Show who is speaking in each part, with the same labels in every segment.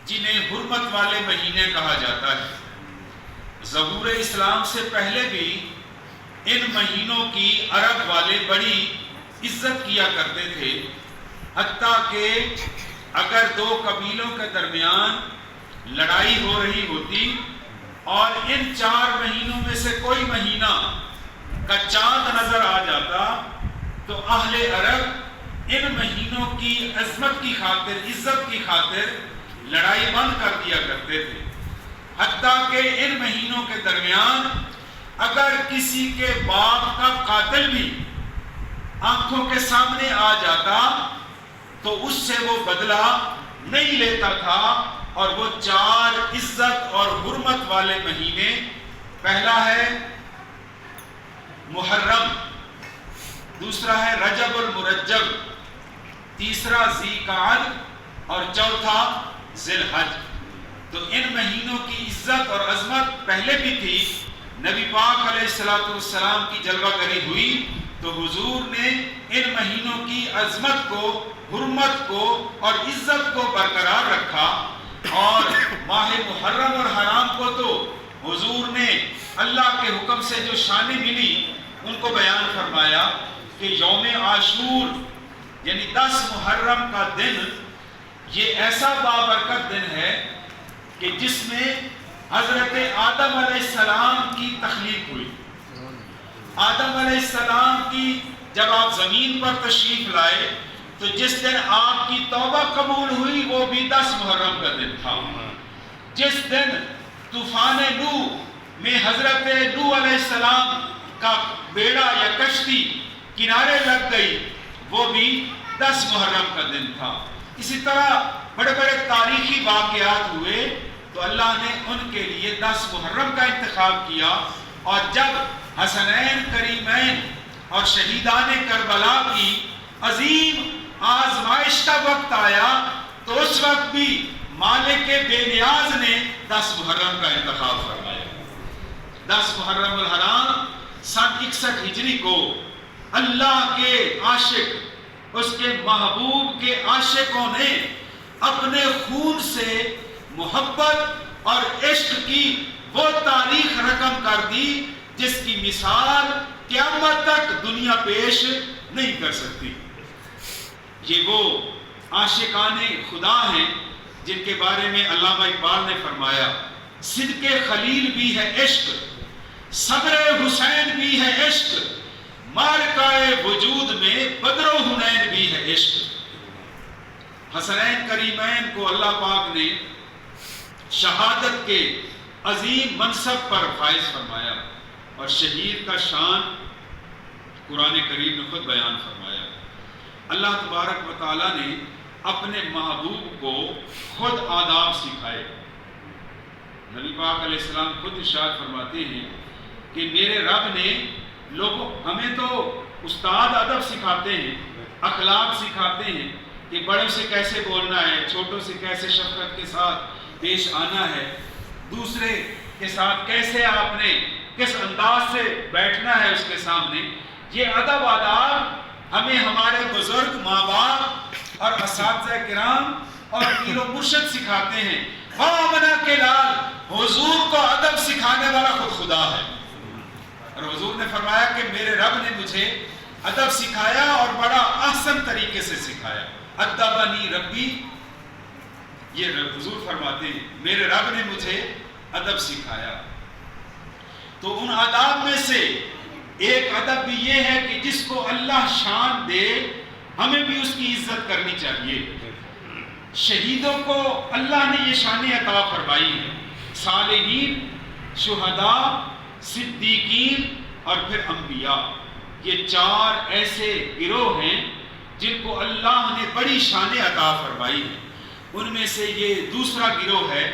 Speaker 1: جنہیں حرمت والے مہینے کہا جاتا ہے۔ ظہور اسلام سے پہلے بھی ان مہینوں کی عرب والے بڑی عزت کیا کرتے تھے، حتیٰ کہ اگر دو قبیلوں کے درمیان لڑائی ہو رہی ہوتی اور ان 4 مہینوں میں سے کوئی مہینہ کا چاند نظر آ جاتا تو اہل عرب ان مہینوں کی عظمت کی خاطر، عزت کی خاطر لڑائی بند کر دیا کرتے تھے، حتیٰ کہ ان مہینوں کے درمیان اگر کسی کے باپ کا قاتل بھی آنکھوں کے سامنے آ جاتا تو اس سے وہ بدلہ نہیں لیتا تھا۔ اور وہ 4 عزت اور حرمت والے مہینے، پہلا ہے محرم، دوسرا ہے رجب المرجب، تیسرا ذی القعدہ اور چوتھا ذی الحج۔ تو ان مہینوں کی عزت اور عظمت پہلے بھی تھی۔ نبی پاک علیہ السلام کی جلوہ گری ہوئی تو حضور نے ان مہینوں کی عظمت کو، حرمت کو اور عزت کو برقرار رکھا، اور ماہ محرم اور حرام کو تو حضور نے اللہ کے حکم سے جو شانیں ملی ان کو بیان فرمایا کہ یوم عاشور یعنی 10 محرم کا دن یہ ایسا بابرکت دن ہے کہ جس میں حضرت آدم علیہ السلام کی تخلیق ہوئی۔ آدم علیہ السلام کی جب آپ زمین پر تشریف لائے تو جس دن آپ کی توبہ قبول ہوئی وہ بھی 10 محرم کا دن تھا۔ جس دن طوفان نوح میں حضرت نوح علیہ السلام کا بیڑا یا کشتی کنارے لگ گئی وہ بھی 10 محرم کا دن تھا۔ اسی طرح بڑے بڑے تاریخی واقعات ہوئے تو اللہ نے ان کے لیے 10 محرم کا انتخاب کیا، اور جب حسنین کریمین اور شہیدان کربلا کی عظیم آزمائش کا وقت آیا تو اس وقت بھی مالک بے نیاز نے 10 محرم کا انتخاب فرمایا۔ 10 محرم الحرام سن 61 ہجری کو اللہ کے عاشق، اس کے محبوب کے عاشقوں نے اپنے خون سے محبت اور عشق کی وہ تاریخ رقم کر دی جس کی مثال قیامت تک دنیا پیش نہیں کر سکتی۔ یہ وہ عاشقان خدا ہیں جن کے بارے میں علامہ اقبال نے فرمایا صدق خلیل بھی ہے عشق، صبر حسین بھی ہے عشق، معرکہ وجود میں بدر و حنین بھی ہے عشق۔ حسنین کریمین کو اللہ پاک نے شہادت کے عظیم منصب پر فائز فرمایا، اور شہید کا شان قرآن کریم نے خود بیان فرمایا۔ اللہ تبارک و تعالیٰ نے اپنے محبوب کو خود آداب سکھائے۔ نبی پاک علیہ السلام خود ارشاد فرماتے ہیں کہ میرے رب نے لوگوں، ہمیں تو استاد ادب سکھاتے ہیں، اخلاق سکھاتے ہیں کہ بڑوں سے کیسے بولنا ہے، چھوٹوں سے کیسے شفقت کے ساتھ پیش آنا ہے، دوسرے کے ساتھ کیسے آپ نے کس انداز سے بیٹھنا ہے اس کے سامنے۔ یہ ادب آداب ہمیں ہمارے بزرگ، ماں باپ اور اساتذہ کرام اور پیر و مرشد سکھاتے ہیں۔ آمنہ کے لال، حضور کو ادب سکھانے والا خود خدا ہے، اور حضور نے فرمایا کہ میرے رب نے مجھے ادب سکھایا اور بڑا احسن طریقے سے سکھایا۔ ادبنی ربی، یہ حضور فرماتے ہیں میرے رب نے مجھے ادب سکھایا۔ تو ان آداب میں سے ایک ادب بھی یہ ہے کہ جس کو اللہ شان دے ہمیں بھی اس کی عزت کرنی چاہیے۔ شہیدوں کو اللہ نے یہ شانیں عطا فرمائی ہیں، صالحین، شہداء، صدیقین اور پھر انبیاء، یہ 4 ایسے گروہ ہیں جن کو اللہ نے بڑی شانیں عطا فرمائی ہیں۔ ان میں سے یہ دوسرا گروہ ہے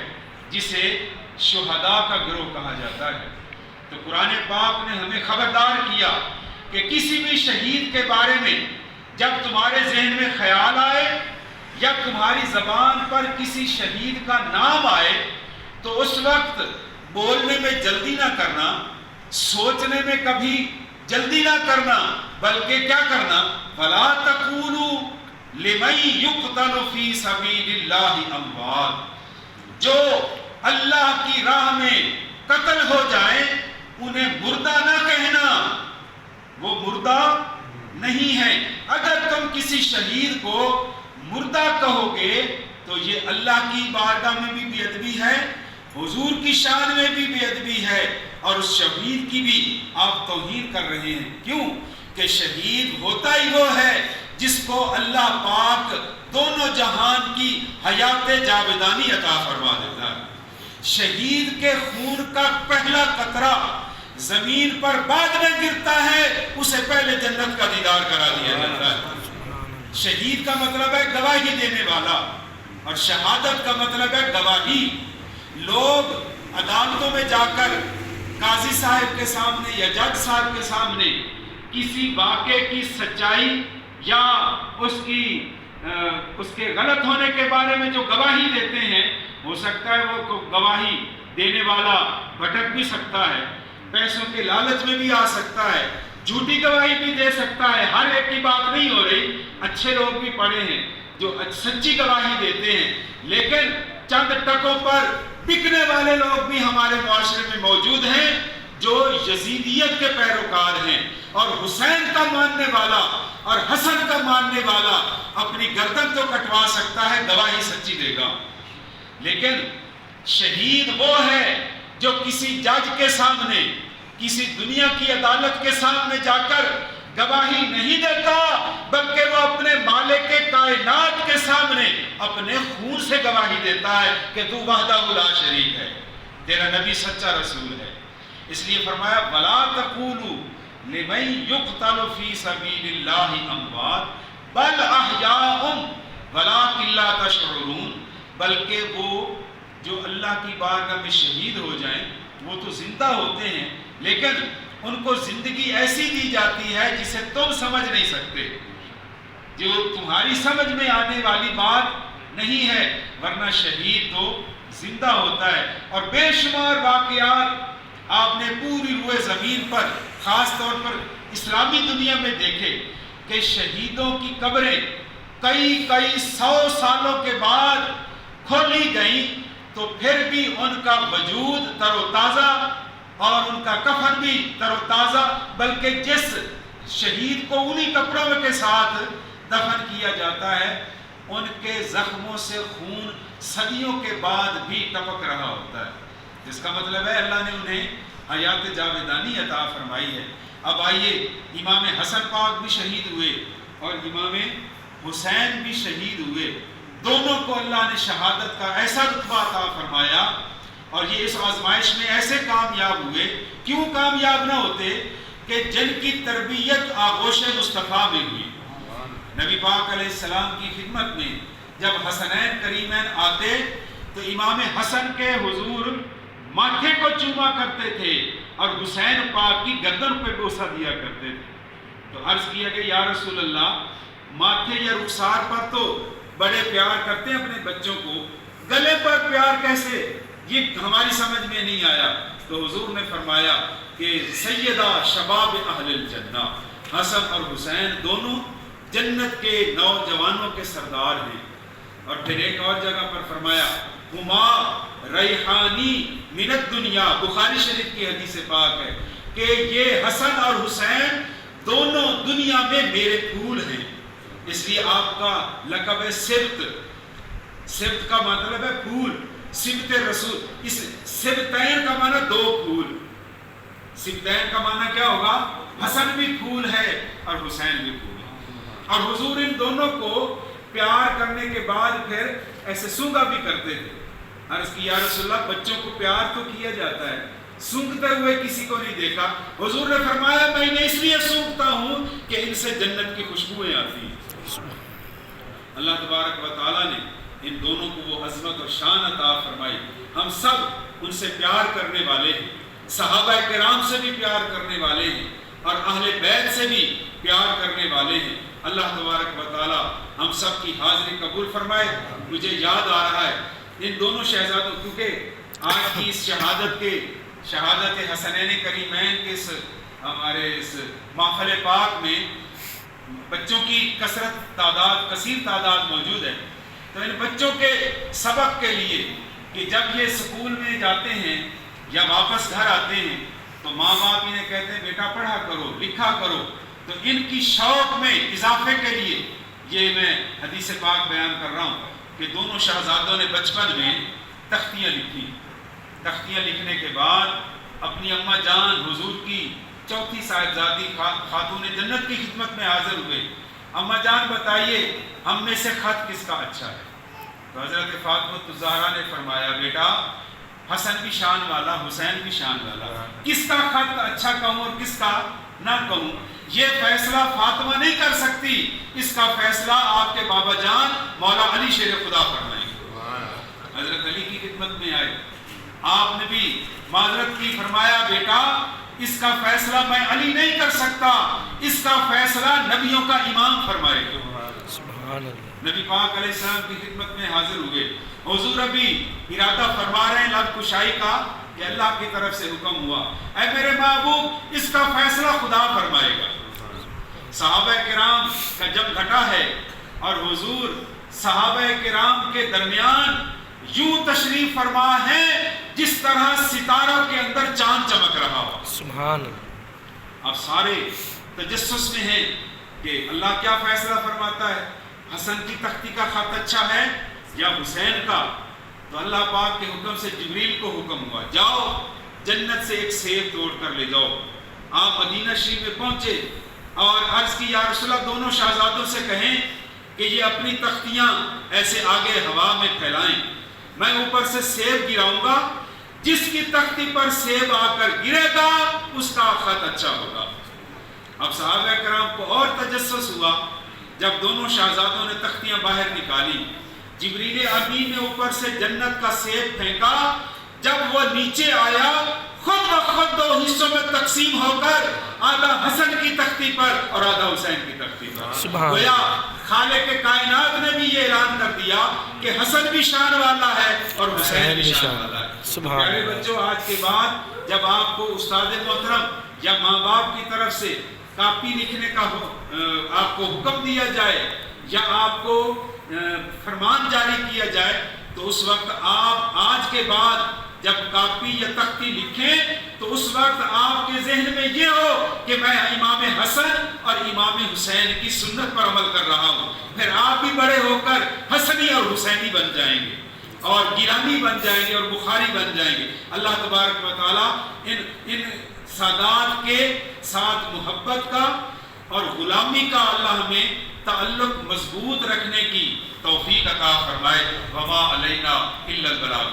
Speaker 1: جسے شہداء کا گروہ کہا جاتا ہے۔ تو قرآن پاک نے ہمیں خبردار کیا کہ کسی بھی شہید کے بارے میں جب تمہارے ذہن میں خیال آئے یا تمہاری زبان پر کسی شہید کا نام آئے تو اس وقت بولنے میں جلدی نہ کرنا، سوچنے میں کبھی جلدی نہ کرنا، بلکہ کیا کرنا؟ فَلَا تَقُولُوا لِمَن يُقْتَلُ فِي سَبِيلِ اللَّهِ أَمْوَاتٌ، جو اللہ کی راہ میں قتل ہو جائیں انہیں مردہ نہ کہنا، وہ مردہ نہیں ہے۔ اگر تم کسی شہید کو مردہ کہو گے تو یہ اللہ کی بارگاہ میں بھی بے ادبی ہے، حضور کی شان میں بھی بے ادبی ہے، اور اس شہید کی بھی آپ توہین کر رہے ہیں۔ کیوں کہ شہید ہوتا ہی وہ ہے جس کو اللہ پاک دونوں جہان کی حیات جاودانی عطا فرما دیتا ہے۔ شہید کے خون کا پہلا قطرہ زمین پر بعد میں گرتا ہے، اسے پہلے جنت کا دیدار کرا دیا جاتا ہے۔ شہید کا مطلب ہے گواہی دینے والا، اور شہادت کا مطلب ہے گواہی۔ لوگ عدالتوں میں جا کر قاضی صاحب کے سامنے یا جج صاحب کے سامنے کسی واقعے کی سچائی یا اس کے غلط ہونے کے بارے میں جو گواہی دیتے ہیں، ہو سکتا ہے وہ گواہی دینے والا بھٹک بھی سکتا ہے، پیسوں کے لالچ میں بھی آ سکتا ہے، جھوٹی گواہی بھی دے سکتا ہے۔ ہر ایک کی بات نہیں ہو رہی، اچھے لوگ بھی پڑے ہیں جو سچی گواہی دیتے ہیں، لیکن چند ٹکوں پر بکنے والے لوگ بھی ہمارے معاشرے میں موجود ہیں جو یزیدیت کے پیروکار ہیں، اور حسین کا ماننے والا اور حسن کا ماننے والا اپنی گردن تو کٹوا سکتا ہے، گواہی سچی دے گا۔ لیکن شہید وہ ہے جو کسی جج کے سامنے، کسی دنیا کی عدالت کے سامنے جا کر گواہی نہیں دیتا، بلکہ وہ اپنے مالک کائنات کے سامنے اپنے خون سے گواہی دیتا ہے کہ تو وحدہ لا شریک ہے، تیرا نبی سچا رسول ہے۔ اس لیے فرمایا وَلَا تَقُولُوا لِمَن يُقْتَلُ فِي سَبِيلِ اللَّهِ أَمْوَاتٌ بَلْ أَحْيَاءٌ وَلَٰكِن لَّا تَشْعُرُونَ، بلکہ وہ جو اللہ کی بارگاہ میں شہید ہو جائیں وہ تو زندہ ہوتے ہیں، لیکن ان کو زندگی ایسی دی جاتی ہے جسے تم سمجھ نہیں سکتے، جو تمہاری سمجھ میں آنے والی بات نہیں ہے، ورنہ شہید تو زندہ ہوتا ہے۔ اور بے شمار واقعات آپ نے پوری روئے زمین پر، خاص طور پر اسلامی دنیا میں دیکھے کہ شہیدوں کی قبریں کئی 100 سالوں کے بعد کھولی گئیں تو پھر بھی ان کا وجود تر و تازہ اور ان کا کفن بھی تر و تازہ، بلکہ جس شہید کو انہی کپڑوں کے ساتھ دفن کیا جاتا ہے ان کے زخموں سے خون صدیوں کے بعد بھی ٹپک رہا ہوتا ہے، جس کا مطلب ہے اللہ نے انہیں حیات جاودانی عطا فرمائی ہے۔ اب آئیے، امام حسن پاک بھی شہید ہوئے اور امام حسین بھی شہید ہوئے، دونوں کو اللہ نے شہادت کا ایسا رتبہ عطا فرمایا، اور یہ اس آزمائش میں ایسے کامیاب ہوئے۔ کیوں کامیاب نہ ہوتے کہ جن کی تربیت آغوش مصطفیٰ میں ہوئی۔ نبی پاک علیہ السلام کی خدمت میں جب حسنین کریمین آتے تو امام حسن کے حضور ماتھے کو چوما کرتے تھے اور حسین پاک کی گردن پہ بوسہ دیا کرتے تھے۔ تو عرض کیا کہ یا رسول اللہ، ماتھے یا رخسار پر تو بڑے پیار کرتے ہیں اپنے بچوں کو، گلے پر پیار کیسے؟ یہ ہماری سمجھ میں نہیں آیا۔ تو حضور نے فرمایا کہ سیدہ شباب اہل الجنہ، حسن اور حسین دونوں جنت کے نوجوانوں کے سردار ہیں۔ اور پھر ایک اور جگہ پر فرمایا ہما ریحانی من الدنیا، بخاری شریف کی حدیث پاک ہے کہ یہ حسن اور حسین دونوں دنیا میں میرے پھول ہیں۔ اس لیے آپ کا لقب ہے سبت۔ سبت کا مطلب ہے پھول، سبت رسول۔ اس سبتین کا معنی دو پھول، سبتین کا معنی کیا ہوگا؟ حسن بھی پھول ہے اور حسین بھی پھول ہے۔ اور حضور ان دونوں کو پیار کرنے کے بعد پھر ایسے سونگا بھی کرتے تھے۔ عرض کی یا رسول اللہ، بچوں کو پیار تو کیا جاتا ہے، سونگتے ہوئے کسی کو نہیں دیکھا۔ حضور نے فرمایا میں انہیں اس لیے سونگتا ہوں کہ ان سے جنت کی خوشبوئیں آتی ہیں۔ اللہ تبارک و تعالیٰ نے ان دونوں کو وہ عظمت اور شان عطا فرمائی۔ ہم سب ان سے پیار کرنے والے ہیں، صحابہ کرام سے بھی پیار کرنے والے ہیں اور اہل بیت سے بھی پیار کرنے والے ہیں۔ اللہ تبارک و تعالیٰ ہم سب کی حاضری قبول فرمائے۔ مجھے یاد آ رہا ہے ان دونوں شہزادوں، کیونکہ آج کی اس شہادت حسنین کریمین کے ہمارے اس محفل پاک میں بچوں کی کثیر تعداد موجود ہے، تو ان بچوں کے سبق کے لیے کہ جب یہ اسکول میں جاتے ہیں یا واپس گھر آتے ہیں تو ماں باپ انہیں کہتے ہیں بیٹا پڑھا کرو لکھا کرو، تو ان کی شوق میں اضافے کے لیے یہ میں حدیث پاک بیان کر رہا ہوں کہ دونوں شہزادوں نے بچپن میں تختیاں لکھی. تختیاں لکھنے کے بعد اپنی اماں جان حضور کی چوتھی صاحبزادی خاتون جنت کی خدمت میں حاضر ہوئے. اماں جان بتائیے ہم میں سے خط کس کا اچھا ہے؟ تو حضرت فاطمہ الزہرا نے فرمایا بیٹا حسن بھی شان والا حسین بھی شان والا، کس کا خط اچھا کہوں اور کس کا نہ کہوں یہ فیصلہ فاطمہ نہیں کر سکتی، اس کا فیصلہ آپ کے بابا جان مولا علی شیر خدا فرمائیں گے. حضرت علی کی خدمت میں آئے، آپ نے بھی معذرت کی، فرمایا بیٹا اس کا فیصلہ میں علی نہیں کر سکتا، اس کا فیصلہ نبیوں کا امام فرمائے گا.
Speaker 2: سبحان اللہ.
Speaker 1: نبی پاک علیہ السلام کی خدمت میں حاضر ہوئے. حضور ابھی ارادہ فرما رہے ہیں لب کشائی کا کہ اللہ کی طرف سے حکم ہوا، اے میرے محبوب اس کا فیصلہ خدا فرمائے گا. صحابہ کرام کا جب گھٹا ہے اور حضور صحابہ کرام کے درمیان یوں تشریف فرما ہے جس طرح ستاروں کے اندر چاند چمک رہا ہو.
Speaker 2: سبحان اللہ.
Speaker 1: اب سارے تجسس میں ہیں کہ اللہ کیا فیصلہ فرماتا ہے، حسن کی تختی کا خط اچھا ہے یا حسین کا؟ تو اللہ پاک کے حکم سے جبریل کو حکم ہوا جاؤ جنت سے ایک سیب توڑ کر لے جاؤ. آپ مدینہ شریف میں پہنچے اور عرض کی یا رسول اللہ دونوں شہزادوں سے کہیں کہ یہ اپنی تختیاں ایسے آگے ہوا میں پھیلائیں، میں اوپر سے سیب گراؤں گا، جس کی تختی پر سیب آ کر گرے گا اس کا خط اچھا ہوگا. اب صحابہ کرام کو اور تجسس ہوا جب دونوں شہزادوں نے تختیاں باہر نکالی، جبریل امین نے اوپر سے جنت کا سیب پھینکا، جب وہ نیچے آیا خود بخود دو حصوں میں تقسیم ہو کر آدھا حسن کی تختی پر اور آدھا حسین کی تختی پر. گویا خالق کائنات نے بھی یہ اعلان کر دیا کہ حسن بھی شان والا ہے اور حسین بھی شان والا ہے. پیارے بچوں آج کے بعد جب آپ کو استاد محترم یا ماں باپ کی طرف سے کاپی لکھنے کا آپ کو حکم دیا جائے یا آپ کو فرمان جاری کیا جائے تو اس وقت آپ آج کے بعد جب کاپی یا تختی لکھیں تو اس وقت آپ کے ذہن میں یہ ہو کہ میں امام حسن اور امام حسین کی سنت پر عمل کر رہا ہوں. پھر آپ بھی بڑے ہو کر حسنی اور حسینی بن جائیں گے اور گیلانی بن جائیں گے اور بخاری بن جائیں گے. اللہ تبارک و تعالی ان سادات کے ساتھ محبت کا اور غلامی کا اللہ ہمیں تعلق مضبوط رکھنے کی توفیق عطا فرمائے. وما علینا الا البلاغ.